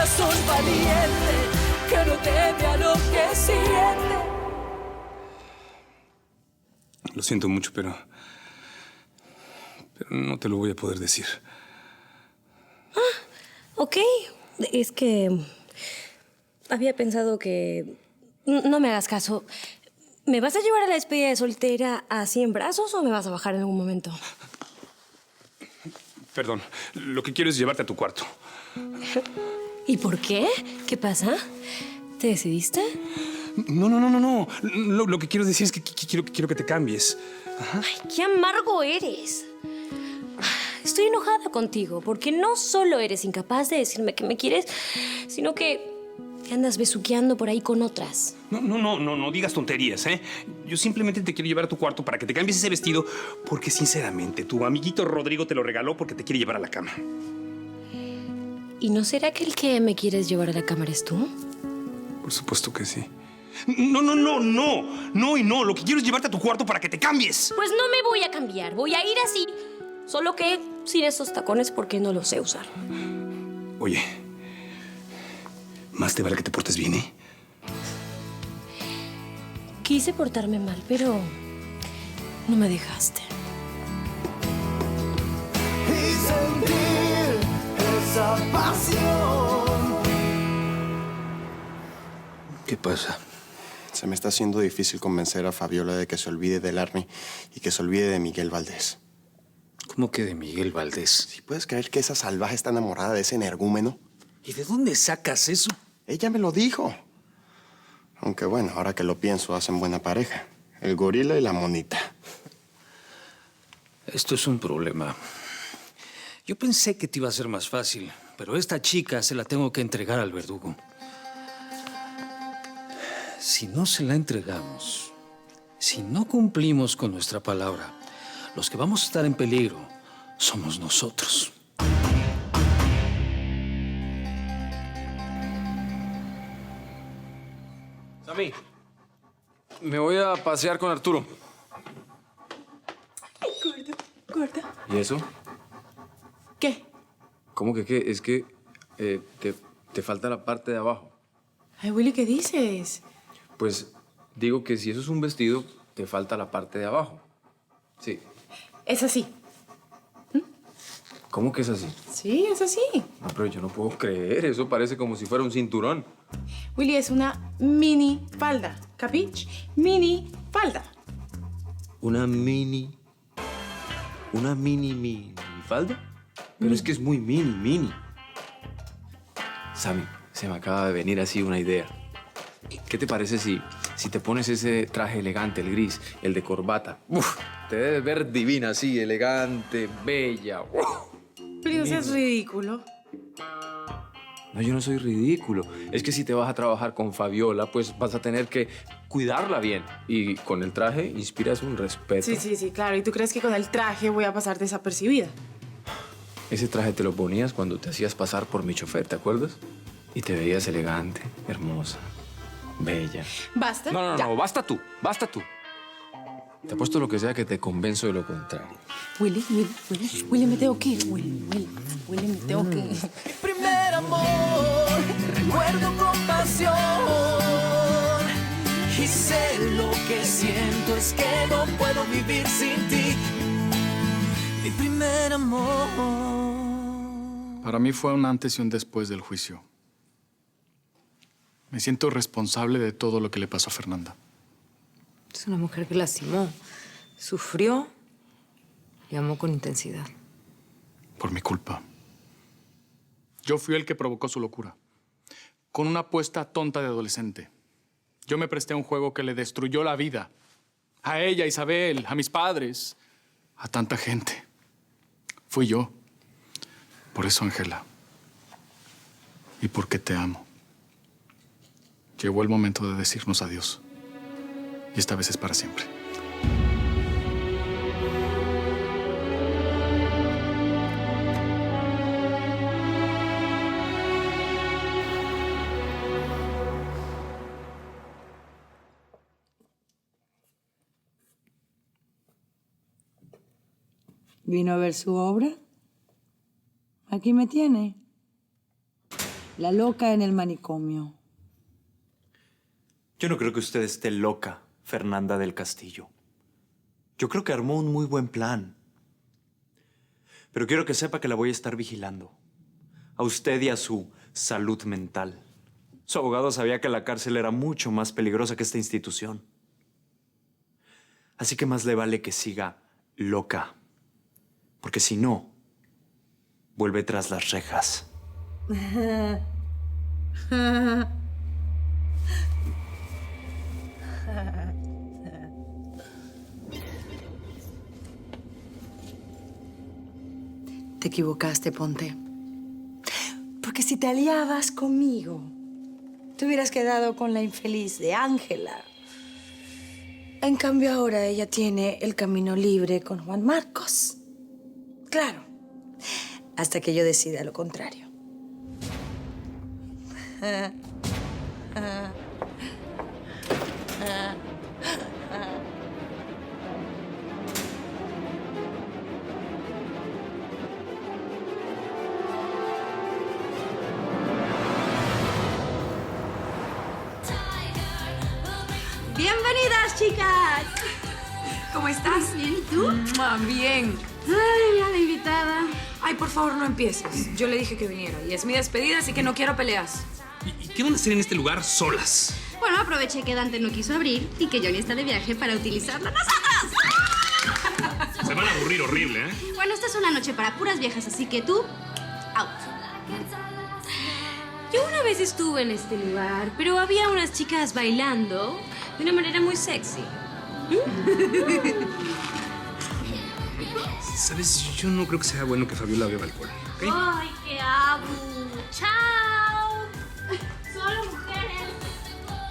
corazón valiente que no teme a lo que siente. Lo siento mucho, pero no te lo voy a poder decir. Ok, es que había pensado que... No me hagas caso. ¿Me vas a llevar a la despedida de soltera así en brazos o me vas a bajar en algún momento? Perdón, lo que quiero es llevarte a tu cuarto. ¿Y por qué? ¿Qué pasa? ¿Te decidiste? No. Lo que quiero decir es que quiero que te cambies. Ajá. Ay, qué amargo eres. Estoy enojada contigo porque no solo eres incapaz de decirme que me quieres, sino que te andas besuqueando por ahí con otras. No digas tonterías, ¿eh? Yo simplemente te quiero llevar a tu cuarto para que te cambies ese vestido porque, sinceramente, tu amiguito Rodrigo te lo regaló porque te quiere llevar a la cama. ¿Y no será que el que me quieres llevar a la cama eres tú? Por supuesto que sí. No y no. Lo que quiero es llevarte a tu cuarto para que te cambies. Pues no me voy a cambiar, voy a ir así. Solo que sin esos tacones porque no los sé usar. Oye, más te vale que te portes bien, ¿eh? Quise portarme mal, pero no me dejaste. Y sentir esa pasión. ¿Qué pasa? Se me está haciendo difícil convencer a Fabiola de que se olvide del Army y que se olvide de Miguel Valdés. ¿Cómo que de Miguel Valdés? ¿Sí puedes creer que esa salvaje está enamorada de ese energúmeno? ¿Y de dónde sacas eso? Ella me lo dijo. Aunque bueno, ahora que lo pienso, hacen buena pareja. El gorila y la monita. Esto es un problema. Yo pensé que te iba a ser más fácil, pero esta chica se la tengo que entregar al verdugo. Si no se la entregamos, si no cumplimos con nuestra palabra, los que vamos a estar en peligro somos nosotros. Sammy, me voy a pasear con Arturo. Gorda. ¿Y eso? ¿Qué? ¿Cómo que qué? Es que te falta la parte de abajo. Ay, Willy, ¿qué dices? Pues digo que si eso es un vestido, te falta la parte de abajo. Sí. Es así. ¿Cómo que es así? Sí, es así. No, pero yo no puedo creer. Eso parece como si fuera un cinturón. Willy, es una mini falda. ¿Capich? Mini falda. ¿Una mini falda? Pero es que es muy mini. Sammy, se me acaba de venir así una idea. ¿Qué te parece si te pones ese traje elegante, el gris, el de corbata? Uf, te debes ver divina, así, elegante, bella. Uf. Pero no seas ridículo. No, yo no soy ridículo. Es que si te vas a trabajar con Fabiola, pues vas a tener que cuidarla bien. Y con el traje inspiras un respeto. Sí, claro. ¿Y tú crees que con el traje voy a pasar desapercibida? Ese traje te lo ponías cuando te hacías pasar por mi chofer, ¿te acuerdas? Y te veías elegante, hermosa, bella. ¿Basta? No, basta tú. Te apuesto lo que sea que te convenzo de lo contrario. Willy, me tengo que ir. Willy, me tengo que ir. Primer amor, recuerdo con pasión. Y sé lo que siento es que no puedo vivir sin ti. Mi primer amor. Para mí fue un antes y un después del juicio. Me siento responsable de todo lo que le pasó a Fernanda. Es una mujer que lastimó, sufrió y amó con intensidad. Por mi culpa. Yo fui el que provocó su locura. Con una apuesta tonta de adolescente. Yo me presté a un juego que le destruyó la vida. A ella, a Isabel, a mis padres, a tanta gente. Fui yo. Por eso, Ángela. Y porque te amo. Llegó el momento de decirnos adiós. Y esta vez es para siempre. ¿Vino a ver su obra? Aquí me tiene. La loca en el manicomio. Yo no creo que usted esté loca, Fernanda del Castillo. Yo creo que armó un muy buen plan. Pero quiero que sepa que la voy a estar vigilando. A usted y a su salud mental. Su abogado sabía que la cárcel era mucho más peligrosa que esta institución. Así que más le vale que siga loca. Porque si no, vuelve tras las rejas. Te equivocaste, Ponte. Porque si te aliabas conmigo, te hubieras quedado con la infeliz de Ángela. En cambio, ahora ella tiene el camino libre con Juan Marcos. Claro, hasta que yo decida lo contrario. Bienvenidas, chicas. ¿Cómo estás? Bien, ¿y tú? Bien. Ay, la invitada. Ay, por favor, no empieces. Yo le dije que viniera y es mi despedida, así que no quiero peleas. ¿Y qué van a hacer en este lugar solas? Bueno, aproveché que Dante no quiso abrir y que Johnny está de viaje para utilizarla nosotros. Se van a aburrir horrible, ¿eh? Bueno, esta es una noche para puras viejas, así que tú, out. Yo una vez estuve en este lugar, pero había unas chicas bailando de una manera muy sexy. ¿Sabes? Yo no creo que sea bueno que Fabiola beba alcohol, ¿ok? Ay, qué abu. Chao. Solo mujeres.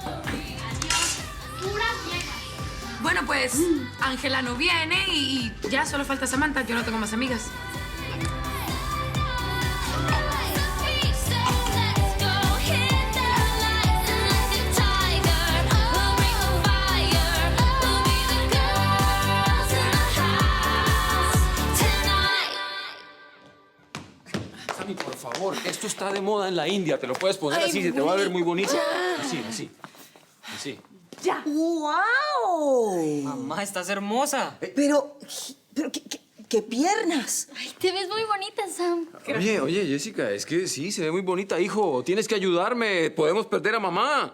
Adiós. Puras viejas. Bueno, pues Ángela no viene y ya solo falta Samantha. Yo no tengo más amigas. Sammy, por favor, esto está de moda en la India. Te lo puedes poner así, se te va a ver muy bonito. Así. ¡Ya! ¡Wow! Mamá, estás hermosa. Pero ¿qué piernas? Ay, te ves muy bonita, Sam. Oye, Jessica, es que sí, se ve muy bonita, hijo. Tienes que ayudarme. Podemos perder a mamá.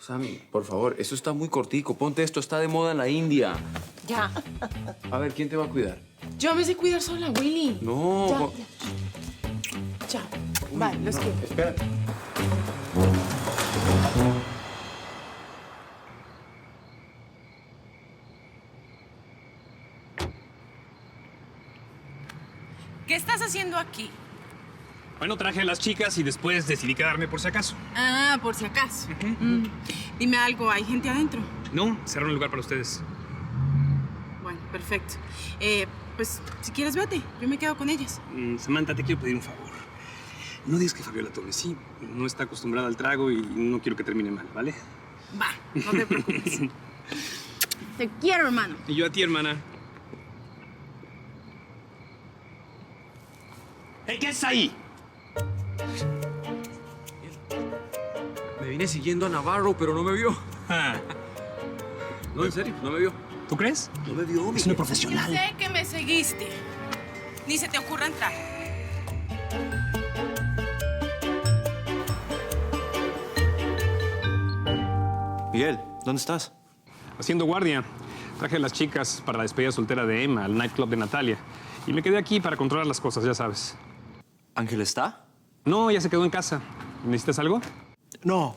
Sammy, por favor, eso está muy cortico. Ponte esto, está de moda en la India. Ya. A ver, ¿quién te va a cuidar? Yo me sé cuidar sola, Willy. No. Chao. Vale, los quiero. Espera. ¿Qué estás haciendo aquí? Bueno, traje a las chicas y después decidí quedarme por si acaso. Ah, por si acaso. Dime algo, ¿hay gente adentro? No, cerraron el lugar para ustedes. Bueno, perfecto. Pues, si quieres, vete. Yo me quedo con ellas. Samantha, te quiero pedir un favor. No digas que Fabiola tome. Sí, no está acostumbrada al trago y no quiero que termine mal, ¿vale? Va, no te preocupes. Te quiero, hermano. Y yo a ti, hermana. ¡Hey, qué es ahí! Me vine siguiendo a Navarro, pero no me vio. No, en serio, no me vio. ¿Tú crees? No me vio. Es una profesional. Sé que me seguiste. Ni se te ocurra entrar. Miguel, ¿dónde estás? Haciendo guardia. Traje a las chicas para la despedida soltera de Emma al nightclub de Natalia. Y me quedé aquí para controlar las cosas, ya sabes. ¿Ángel está? No, ya se quedó en casa. ¿Necesitas algo? No,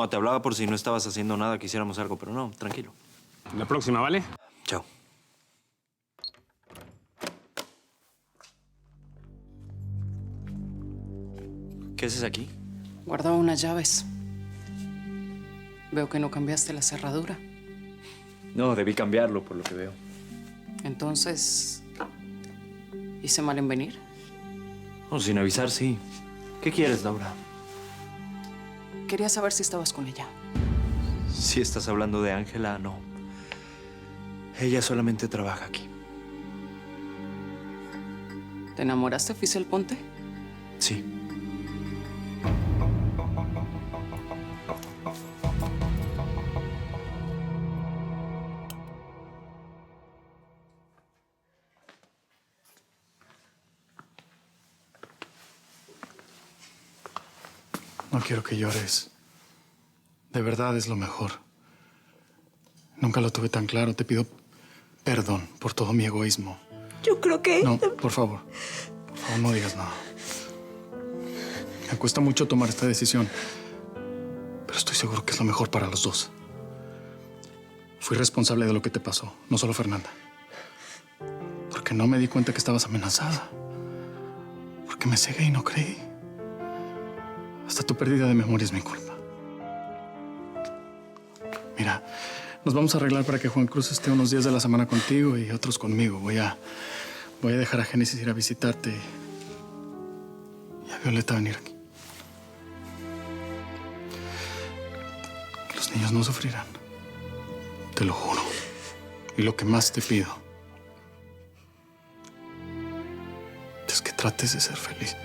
te hablaba por si no estabas haciendo nada, que hiciéramos algo, pero no, tranquilo. La próxima, ¿vale? Chao. ¿Qué haces aquí? Guardaba unas llaves. Veo que no cambiaste la cerradura. No, debí cambiarlo por lo que veo. Entonces, ¿hice mal en venir? No, sin avisar, sí. ¿Qué quieres, Laura? Quería saber si estabas con ella. Si estás hablando de Ángela, no. Ella solamente trabaja aquí. ¿Te enamoraste, Fisel Ponte? Sí. No quiero que llores. De verdad es lo mejor. Nunca lo tuve tan claro. Te pido perdón por todo mi egoísmo. Yo creo que... No, por favor. Por favor, no digas nada. Me cuesta mucho tomar esta decisión, pero estoy seguro que es lo mejor para los dos. Fui responsable de lo que te pasó, no solo Fernanda. Porque no me di cuenta que estabas amenazada. Porque me cegué y no creí. Hasta tu pérdida de memoria es mi culpa. Mira, nos vamos a arreglar para que Juan Cruz esté unos días de la semana contigo y otros conmigo. Voy a dejar a Génesis ir a visitarte y a Violeta venir aquí. Que los niños no sufrirán. Te lo juro. Y lo que más te pido es que trates de ser feliz.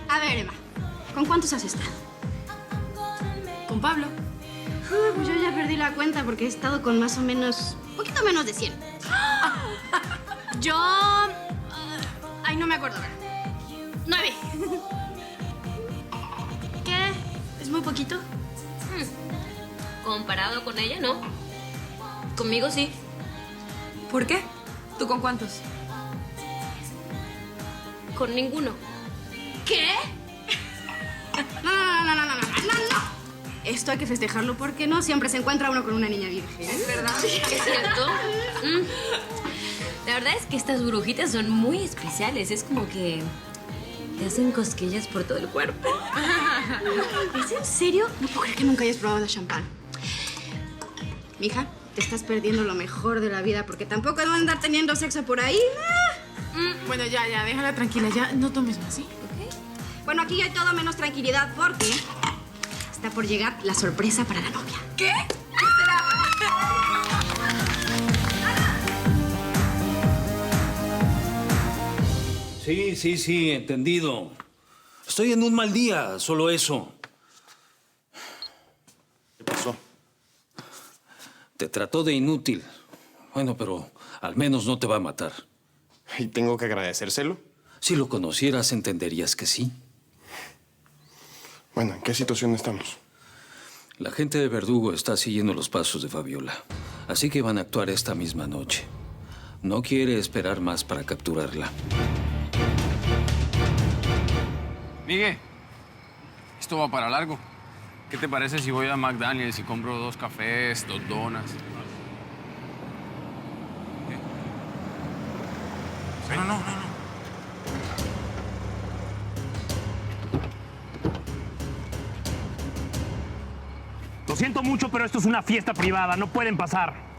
A ver, Emma, ¿con cuántos has estado? Con Pablo. Pues yo ya perdí la cuenta porque he estado con más o menos... poquito menos de 100. Yo... ay, no me acuerdo ahora. 9. ¿Qué? ¿Es muy poquito? Comparado con ella, no. Conmigo sí. ¿Por qué? ¿Tú con cuántos? Con ninguno. ¿Qué? No. Esto hay que festejarlo porque no siempre se encuentra uno con una niña virgen. ¿Es verdad? ¿Es cierto? La verdad es que estas brujitas son muy especiales. Es como que te hacen cosquillas por todo el cuerpo. ¿Es en serio? No puedo creer que nunca hayas probado la champán. Mija, te estás perdiendo lo mejor de la vida porque tampoco van a andar teniendo sexo por ahí. Bueno, ya, déjala tranquila. Ya, no tomes más, ¿sí? Bueno, aquí hay todo menos tranquilidad porque está por llegar la sorpresa para la novia. ¿Qué? Sí, entendido. Estoy en un mal día, solo eso. ¿Qué pasó? Te trató de inútil. Bueno, pero al menos no te va a matar. ¿Y tengo que agradecérselo? Si lo conocieras, entenderías que sí. Bueno, ¿en qué situación estamos? La gente de Verdugo está siguiendo los pasos de Fabiola, así que van a actuar esta misma noche. No quiere esperar más para capturarla. Miguel, esto va para largo. ¿Qué te parece si voy a McDaniels y compro 2 cafés, 2 donas? ¿Qué? No. Lo siento mucho, pero esto es una fiesta privada. No pueden pasar.